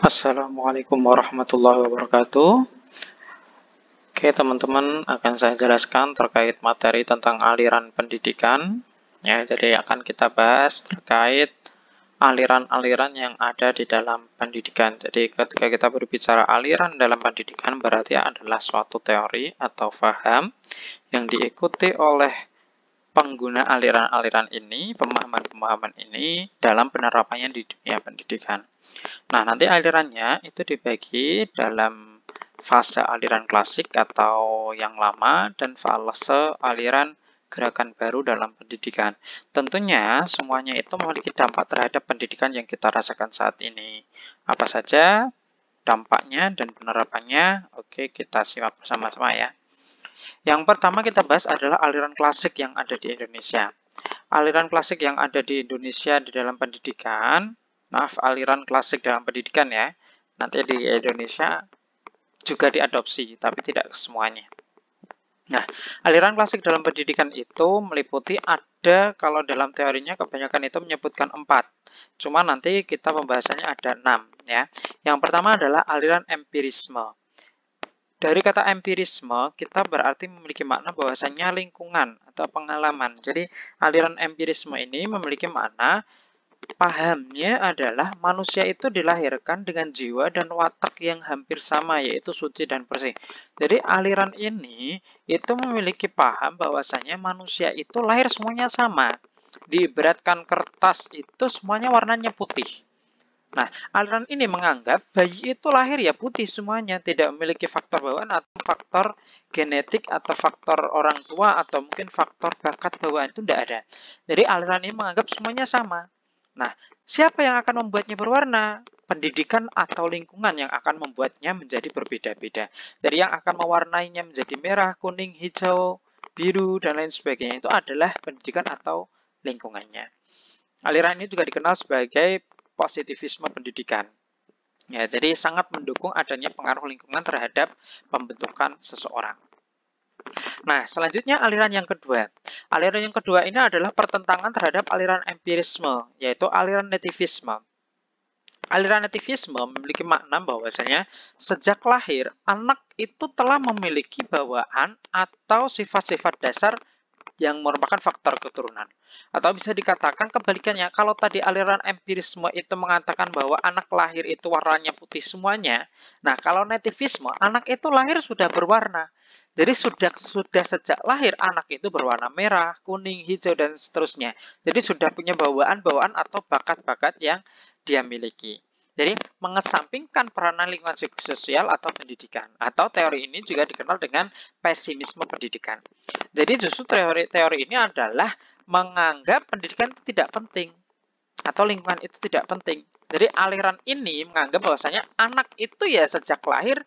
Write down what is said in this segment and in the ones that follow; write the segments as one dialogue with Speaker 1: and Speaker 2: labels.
Speaker 1: Assalamualaikum warahmatullahi wabarakatuh. Oke, teman-teman, akan saya jelaskan terkait materi tentang aliran pendidikan. Ya, jadi akan kita bahas terkait aliran-aliran yang ada di dalam pendidikan. Jadi, ketika kita berbicara aliran dalam pendidikan, berarti adalah suatu teori atau paham yang diikuti oleh pengguna aliran-aliran ini, pemahaman-pemahaman ini dalam penerapannya di dunia pendidikan. Nah, nanti alirannya itu dibagi dalam fase aliran klasik atau yang lama dan fase aliran gerakan baru dalam pendidikan. Tentunya semuanya itu memiliki dampak terhadap pendidikan yang kita rasakan saat ini. Apa saja dampaknya dan penerapannya? Oke, kita simak bersama-sama ya. Yang pertama kita bahas adalah aliran klasik yang ada di Indonesia. Aliran klasik yang ada di Indonesia di dalam pendidikan, aliran klasik dalam pendidikan ya, nanti di Indonesia juga diadopsi, tapi tidak semuanya. Nah, aliran klasik dalam pendidikan itu meliputi ada, kalau dalam teorinya kebanyakan itu menyebutkan 4. Cuma nanti kita pembahasannya ada 6 ya. Yang pertama adalah aliran empirisme. Dari kata empirisme, kita berarti memiliki makna bahwasanya lingkungan atau pengalaman. Jadi, aliran empirisme ini memiliki makna pahamnya adalah manusia itu dilahirkan dengan jiwa dan watak yang hampir sama, yaitu suci dan bersih. Jadi, aliran ini itu memiliki paham bahwasanya manusia itu lahir semuanya sama. Diibaratkan kertas itu semuanya warnanya putih. Nah, aliran ini menganggap bayi itu lahir ya putih semuanya, tidak memiliki faktor bawaan atau faktor genetik atau faktor orang tua atau mungkin faktor bakat bawaan itu tidak ada. Jadi aliran ini menganggap semuanya sama. Nah, siapa yang akan membuatnya berwarna? Pendidikan atau lingkungan yang akan membuatnya menjadi berbeda-beda. Jadi yang akan mewarnainya menjadi merah, kuning, hijau, biru, dan lain sebagainya itu adalah pendidikan atau lingkungannya. Aliran ini juga dikenal sebagai positivisme pendidikan. Ya, jadi sangat mendukung adanya pengaruh lingkungan terhadap pembentukan seseorang. Nah, selanjutnya aliran yang kedua. Aliran yang kedua ini adalah pertentangan terhadap aliran empirisme, yaitu aliran nativisme. Aliran nativisme memiliki makna bahwasanya sejak lahir, anak itu telah memiliki bawaan atau sifat-sifat dasar yang merupakan faktor keturunan. Atau bisa dikatakan kebalikannya, kalau tadi aliran empirisme itu mengatakan bahwa anak lahir itu warnanya putih semuanya, nah kalau nativisme, anak itu lahir sudah berwarna. Jadi sudah sejak lahir anak itu berwarna merah, kuning, hijau, dan seterusnya. Jadi sudah punya bawaan-bawaan atau bakat-bakat yang dia miliki. Jadi mengesampingkan peranan lingkungan psikososial atau pendidikan. Atau teori ini juga dikenal dengan pesimisme pendidikan. Jadi justru teori ini adalah menganggap pendidikan itu tidak penting atau lingkungan itu tidak penting. Jadi aliran ini menganggap bahwasanya anak itu ya sejak lahir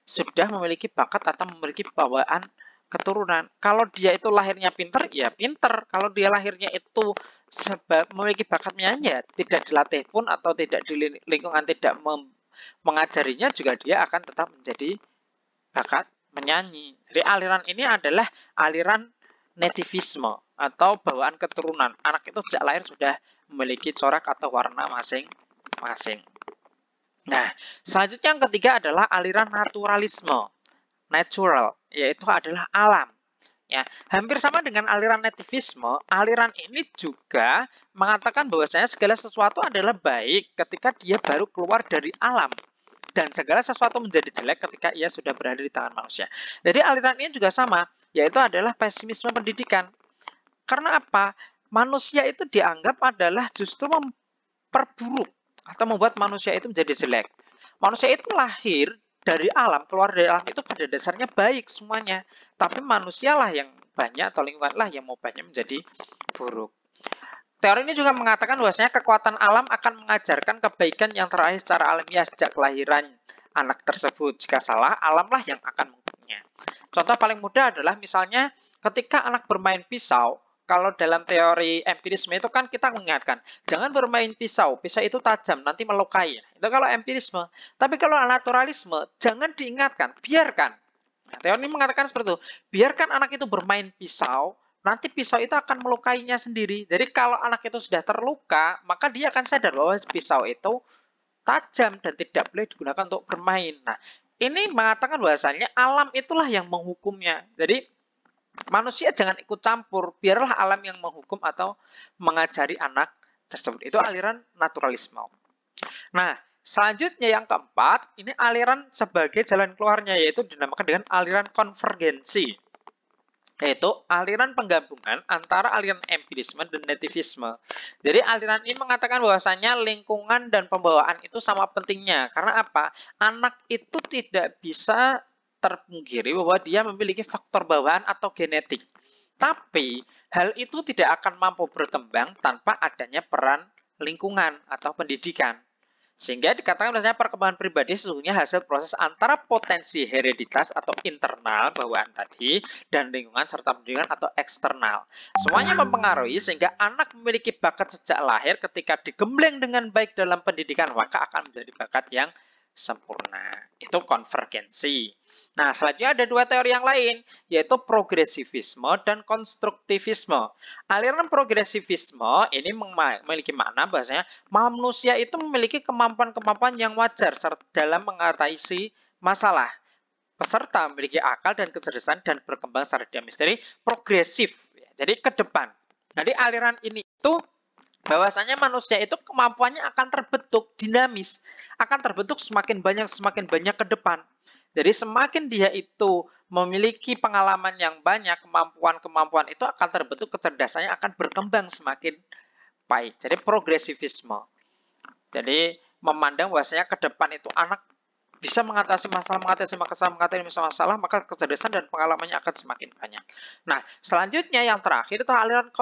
Speaker 1: sudah memiliki bakat atau memiliki bawaan keturunan. Kalau dia itu lahirnya pinter, ya pinter. Kalau dia lahirnya itu memiliki bakat menyanyi, ya tidak dilatih pun atau tidak di lingkungan tidak mengajarinya juga dia akan tetap menjadi bakat menyanyi. Jadi aliran ini adalah aliran nativisme atau bawaan keturunan. Anak itu sejak lahir sudah memiliki corak atau warna masing-masing. Nah, selanjutnya yang ketiga adalah aliran naturalisme. Natural, yaitu adalah alam. Ya, hampir sama dengan aliran nativisme, aliran ini juga mengatakan bahwasanya segala sesuatu adalah baik ketika dia baru keluar dari alam. Dan segala sesuatu menjadi jelek ketika ia sudah berada di tangan manusia. Jadi aliran ini juga sama, yaitu adalah pesimisme pendidikan. Karena apa? Manusia itu dianggap adalah justru memperburuk atau membuat manusia itu menjadi jelek. Manusia itu lahir dari alam, keluar dari alam itu pada dasarnya baik semuanya. Tapi manusialah yang banyak atau lingkunganlah yang mengubahnya menjadi buruk. Teori ini juga mengatakan bahwasanya kekuatan alam akan mengajarkan kebaikan yang terakhir secara alamiah sejak kelahiran anak tersebut. Jika salah, alamlah yang akan menghukumnya. Contoh paling mudah adalah misalnya ketika anak bermain pisau, kalau dalam teori empirisme itu kan kita mengingatkan, jangan bermain pisau, pisau itu tajam, nanti melukai. Itu kalau empirisme. Tapi kalau naturalisme, jangan diingatkan, biarkan. Nah, teori ini mengatakan seperti itu, biarkan anak itu bermain pisau, nanti pisau itu akan melukainya sendiri. Jadi kalau anak itu sudah terluka, maka dia akan sadar bahwa pisau itu tajam dan tidak boleh digunakan untuk bermain. Nah, ini mengatakan bahwasanya alam itulah yang menghukumnya. Jadi manusia jangan ikut campur, biarlah alam yang menghukum atau mengajari anak tersebut. Itu aliran naturalisme. Nah, selanjutnya yang keempat, ini aliran sebagai jalan keluarnya, yaitu dinamakan dengan aliran konvergensi. Yaitu aliran penggabungan antara aliran empirisme dan nativisme. Jadi aliran ini mengatakan bahwasanya lingkungan dan pembawaan itu sama pentingnya. Karena apa? Anak itu tidak bisa terpungkiri bahwa dia memiliki faktor bawaan atau genetik. Tapi hal itu tidak akan mampu berkembang tanpa adanya peran lingkungan atau pendidikan. Sehingga dikatakan bahwasanya perkembangan pribadi sesungguhnya hasil proses antara potensi hereditas atau internal bawaan tadi dan lingkungan serta pendidikan atau eksternal. Semuanya mempengaruhi sehingga anak memiliki bakat sejak lahir ketika digembleng dengan baik dalam pendidikan maka akan menjadi bakat yang sempurna. Itu konvergensi. Nah, selanjutnya ada dua teori yang lain, yaitu progresivisme dan konstruktivisme. Aliran progresivisme ini memiliki makna bahwasanya manusia itu memiliki kemampuan-kemampuan yang wajar dalam mengatasi masalah. Peserta memiliki akal dan kecerdasan dan berkembang secara dinamis. Jadi progresif. Jadi ke depan. Jadi aliran ini itu bahwasanya manusia itu kemampuannya akan terbentuk dinamis, akan terbentuk semakin banyak ke depan. Jadi semakin dia itu memiliki pengalaman yang banyak, kemampuan-kemampuan itu akan terbentuk, kecerdasannya akan berkembang semakin baik. Jadi progresivisme. Jadi memandang bahwasanya ke depan itu anak bisa mengatasi masalah, maka kecerdasan dan pengalamannya akan semakin banyak. Nah, selanjutnya yang terakhir itu aliran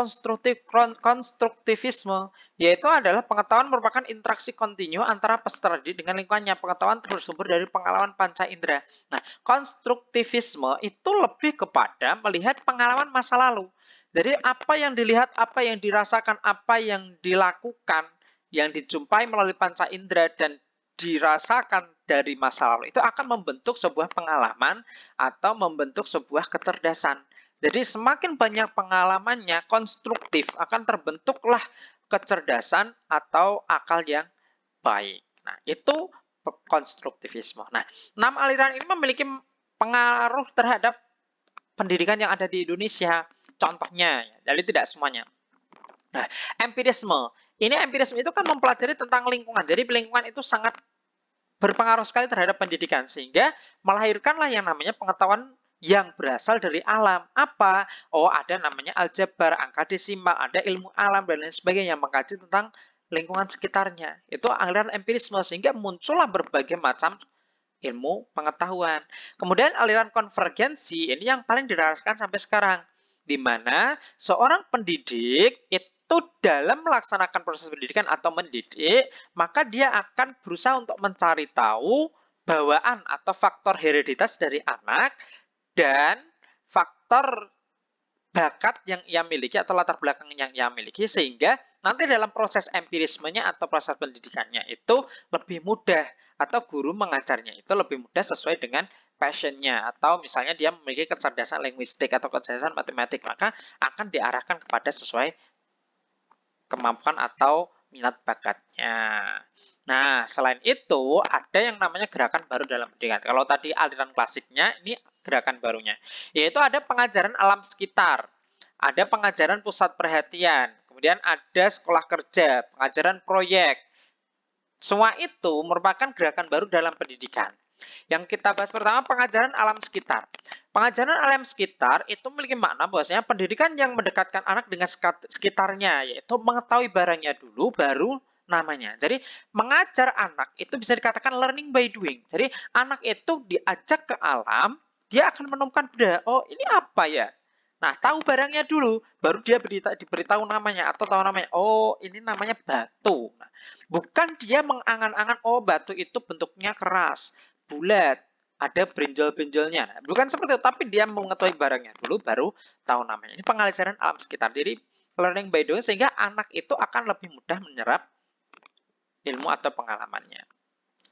Speaker 1: konstruktivisme, yaitu adalah pengetahuan merupakan interaksi kontinu antara peserta didik dengan lingkungannya. Pengetahuan bersumber dari pengalaman panca indera. Nah, konstruktivisme itu lebih kepada melihat pengalaman masa lalu. Jadi apa yang dilihat, apa yang dirasakan, apa yang dilakukan, yang dijumpai melalui panca indera dan dirasakan dari masa lalu itu akan membentuk sebuah pengalaman atau membentuk sebuah kecerdasan. Jadi semakin banyak pengalamannya konstruktif akan terbentuklah kecerdasan atau akal yang baik. Nah, itu konstruktivisme. Nah, 6 aliran ini memiliki pengaruh terhadap pendidikan yang ada di Indonesia. Contohnya, jadi tidak semuanya. Nah, empirisme. Ini empirisme itu kan mempelajari tentang lingkungan. Jadi lingkungan itu sangat berpengaruh sekali terhadap pendidikan. Sehingga melahirkanlah yang namanya pengetahuan yang berasal dari alam. Apa? Oh, ada namanya aljabar, angka desimal, ada ilmu alam, dan lain sebagainya. Yang mengkaji tentang lingkungan sekitarnya. Itu aliran empirisme. Sehingga muncullah berbagai macam ilmu pengetahuan. Kemudian aliran konvergensi, ini yang paling dirasakan sampai sekarang. Di mana seorang pendidik itu dalam melaksanakan proses pendidikan atau mendidik, maka dia akan berusaha untuk mencari tahu bawaan atau faktor hereditas dari anak dan faktor bakat yang ia miliki atau latar belakang yang ia miliki sehingga nanti dalam proses empirismenya atau proses pendidikannya itu lebih mudah atau guru mengajarnya itu lebih mudah sesuai dengan passionnya atau misalnya dia memiliki kecerdasan linguistik atau kecerdasan matematik maka akan diarahkan kepada sesuai kemampuan atau minat bakatnya. Nah, selain itu ada yang namanya gerakan baru dalam pendidikan. Kalau tadi aliran klasiknya, ini gerakan barunya. Yaitu ada pengajaran alam sekitar, ada pengajaran pusat perhatian, kemudian ada sekolah kerja, pengajaran proyek. Semua itu merupakan gerakan baru dalam pendidikan. Yang kita bahas pertama pengajaran alam sekitar. Pengajaran alam sekitar itu memiliki makna bahwasanya pendidikan yang mendekatkan anak dengan sekitarnya, yaitu mengetahui barangnya dulu, baru namanya. Jadi mengajar anak itu bisa dikatakan learning by doing. Jadi anak itu diajak ke alam, dia akan menemukan benda. Oh ini apa ya? Nah tahu barangnya dulu, baru dia diberitahu namanya atau tahu namanya. Oh ini namanya batu. Nah, bukan dia mengangan-angan. Oh batu itu bentuknya keras, bulat, ada brinjal-brinjalnya. Nah, bukan seperti itu, tapi dia mengetahui barangnya dulu, baru tahu namanya. Ini pengajaran alam sekitar. Jadi learning by doing sehingga anak itu akan lebih mudah menyerap ilmu atau pengalamannya.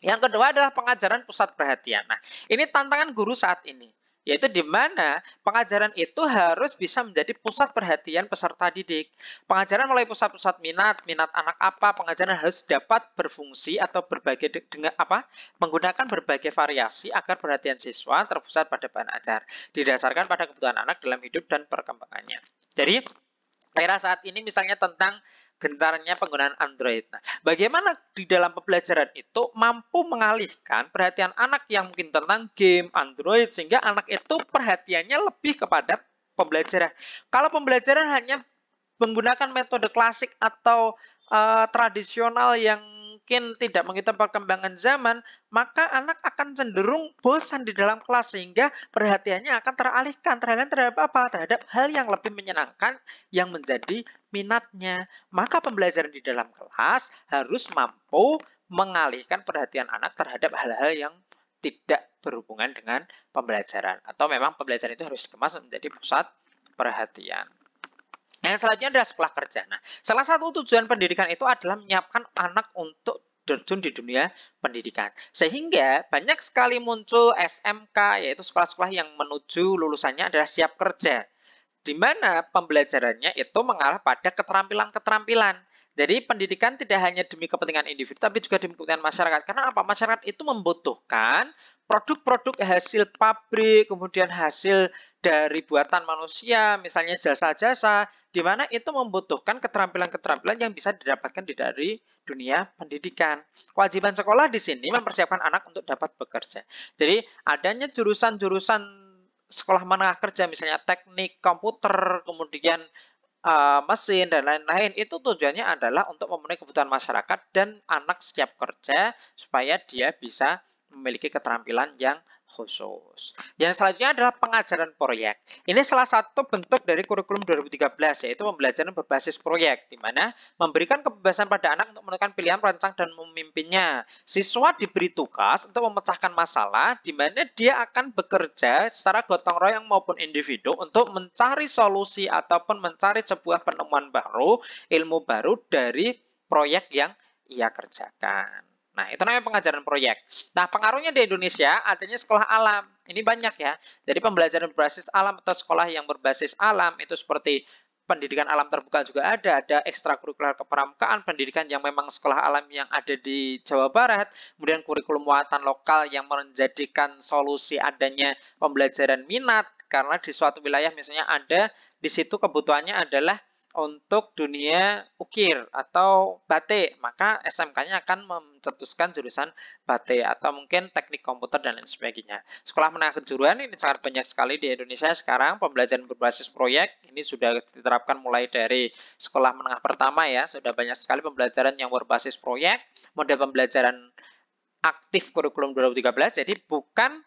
Speaker 1: Yang kedua adalah pengajaran pusat perhatian. Nah, ini tantangan guru saat ini. yaitu di mana pengajaran itu harus bisa menjadi pusat perhatian peserta didik. Pengajaran mulai pusat-pusat minat anak apa, pengajaran harus dapat berfungsi atau berbagai dengan apa? Menggunakan berbagai variasi agar perhatian siswa terpusat pada bahan ajar, didasarkan pada kebutuhan anak dalam hidup dan perkembangannya. Jadi, era saat ini misalnya tentang gencarnya penggunaan Android. Nah, bagaimana di dalam pembelajaran itu mampu mengalihkan perhatian anak yang mungkin tentang game, Android, sehingga anak itu perhatiannya lebih kepada pembelajaran. Kalau pembelajaran hanya menggunakan metode klasik atau tradisional yang mungkin tidak mengikuti perkembangan zaman, maka anak akan cenderung bosan di dalam kelas sehingga perhatiannya akan terhadap apa? Terhadap hal yang lebih menyenangkan yang menjadi minatnya. Maka pembelajaran di dalam kelas harus mampu mengalihkan perhatian anak terhadap hal-hal yang tidak berhubungan dengan pembelajaran, atau memang pembelajaran itu harus dikemas menjadi pusat perhatian. Yang selanjutnya adalah sekolah kerja. Nah, salah satu tujuan pendidikan itu adalah menyiapkan anak untuk terjun di dunia pendidikan. Sehingga banyak sekali muncul SMK, yaitu sekolah-sekolah yang menuju lulusannya adalah siap kerja, di mana pembelajarannya itu mengarah pada keterampilan-keterampilan. Jadi pendidikan tidak hanya demi kepentingan individu, tapi juga demi kepentingan masyarakat. Karena apa? Masyarakat itu membutuhkan produk-produk hasil pabrik, kemudian hasil dari buatan manusia, misalnya jasa-jasa, di mana itu membutuhkan keterampilan-keterampilan yang bisa didapatkan dari dunia pendidikan. Kewajiban sekolah di sini mempersiapkan anak untuk dapat bekerja. Jadi adanya jurusan-jurusan sekolah menengah kerja, misalnya teknik komputer, kemudian mesin, dan lain-lain, itu tujuannya adalah untuk memenuhi kebutuhan masyarakat dan anak siap kerja supaya dia bisa memiliki keterampilan yang khusus. Yang selanjutnya adalah pengajaran proyek. Ini salah satu bentuk dari kurikulum 2013, yaitu pembelajaran berbasis proyek, di mana memberikan kebebasan pada anak untuk menentukan pilihan, merancang, dan memimpinnya. Siswa diberi tugas untuk memecahkan masalah, di mana dia akan bekerja secara gotong royong maupun individu untuk mencari solusi ataupun mencari sebuah penemuan baru, ilmu baru dari proyek yang ia kerjakan. Nah, itu namanya pengajaran proyek. Nah, pengaruhnya di Indonesia adanya sekolah alam. Ini banyak ya. Jadi pembelajaran berbasis alam atau sekolah yang berbasis alam itu seperti pendidikan alam terbuka juga ada ekstrakurikuler kepramukaan, pendidikan yang memang sekolah alam yang ada di Jawa Barat, kemudian kurikulum muatan lokal yang menjadikan solusi adanya pembelajaran minat, karena di suatu wilayah misalnya ada, di situ kebutuhannya adalah untuk dunia ukir atau batik, maka SMK-nya akan mencetuskan jurusan batik atau mungkin teknik komputer dan lain sebagainya. Sekolah menengah kejuruan ini sangat banyak sekali di Indonesia sekarang. Pembelajaran berbasis proyek ini sudah diterapkan mulai dari sekolah menengah pertama ya, sudah banyak sekali pembelajaran yang berbasis proyek. Model pembelajaran aktif kurikulum 2013, jadi bukan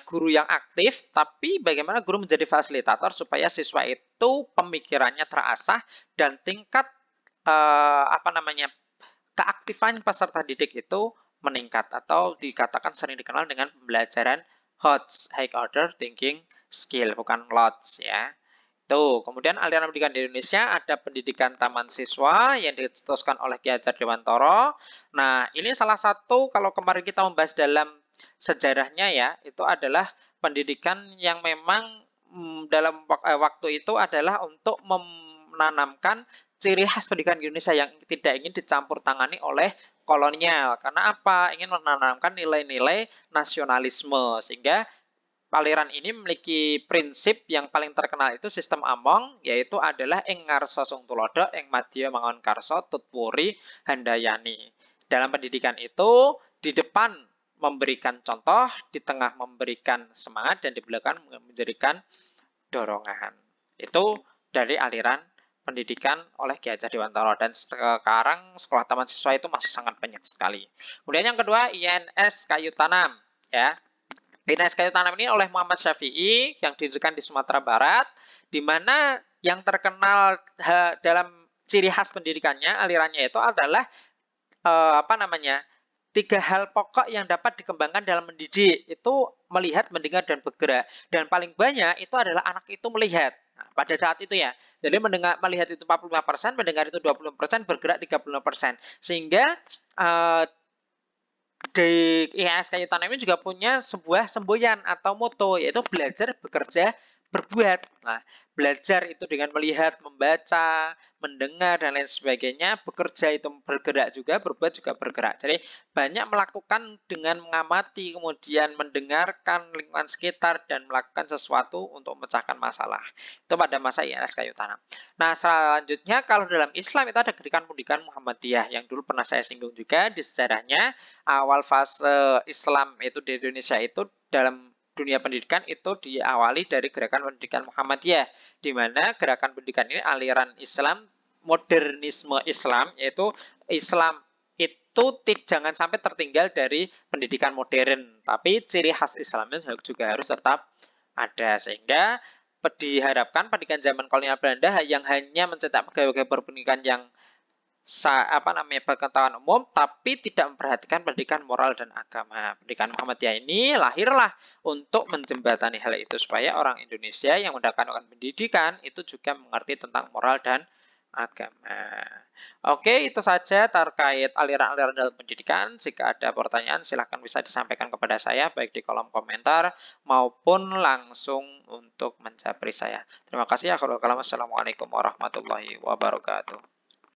Speaker 1: guru yang aktif, tapi bagaimana guru menjadi fasilitator supaya siswa itu pemikirannya terasah dan tingkat keaktifan peserta didik itu meningkat, atau dikatakan sering dikenal dengan pembelajaran HOTS, High Order Thinking Skill, bukan LOTS ya. Tuh, kemudian aliran pendidikan di Indonesia ada pendidikan taman siswa yang dicetuskan oleh Ki Hajar Dewantara. Nah, ini salah satu, kalau kemarin kita membahas dalam sejarahnya ya, itu adalah pendidikan yang memang dalam waktu itu adalah untuk menanamkan ciri khas pendidikan Indonesia yang tidak ingin dicampur tangani oleh kolonial. Karena apa? Ingin menanamkan nilai-nilai nasionalisme, sehingga aliran ini memiliki prinsip yang paling terkenal itu sistem Among, yaitu adalah ing ngarsa sung tulodo, ing madya mangon karso, tutpuri handayani. Dalam pendidikan itu, di depan memberikan contoh, di tengah memberikan semangat, dan di belakang menjadikan dorongan. Itu dari aliran pendidikan oleh Ki Hajar Dewantara, dan sekarang sekolah taman siswa itu masih sangat banyak sekali. Kemudian yang kedua, INS Kayu Tanam ya. INS Kayu Tanam ini oleh Muhammad Syafi'i yang didirikan di Sumatera Barat, di mana yang terkenal dalam ciri khas pendidikannya, alirannya itu adalah tiga hal pokok yang dapat dikembangkan dalam mendidik, itu melihat, mendengar, dan bergerak. Dan paling banyak itu adalah anak itu melihat. Nah, pada saat itu ya, jadi melihat itu 45%, mendengar itu 20%, bergerak 35%. Sehingga di IAS Kayu Tanam ini juga punya sebuah semboyan atau moto, yaitu belajar, bekerja, berbuat. Nah, belajar itu dengan melihat, membaca, mendengar, dan lain sebagainya. Bekerja itu bergerak juga, berbuat juga bergerak. Jadi, banyak melakukan dengan mengamati, kemudian mendengarkan lingkungan sekitar, dan melakukan sesuatu untuk memecahkan masalah. Itu pada masa IAS Kayu Tanam. Nah, selanjutnya kalau dalam Islam itu ada gerakan pendidikan Muhammadiyah, yang dulu pernah saya singgung juga di sejarahnya. Awal fase Islam itu di Indonesia itu dalam dunia pendidikan itu diawali dari gerakan pendidikan Muhammadiyah, di mana gerakan pendidikan ini aliran Islam, modernisme Islam, yaitu Islam itu jangan sampai tertinggal dari pendidikan modern, tapi ciri khas Islamnya juga harus tetap ada, sehingga diharapkan pendidikan zaman kolonial Belanda yang hanya mencetak pegawai-pegawai berpendidikan yang pengetahuan umum, tapi tidak memperhatikan pendidikan moral dan agama. Pendidikan Muhammadiyah ini lahirlah untuk menjembatani hal itu supaya orang Indonesia yang mendapatkan pendidikan itu juga mengerti tentang moral dan agama. Oke, itu saja terkait aliran-aliran dalam pendidikan. Jika ada pertanyaan, silahkan bisa disampaikan kepada saya, baik di kolom komentar maupun langsung untuk menjapri saya. Terima kasih. Assalamualaikum warahmatullahi wabarakatuh.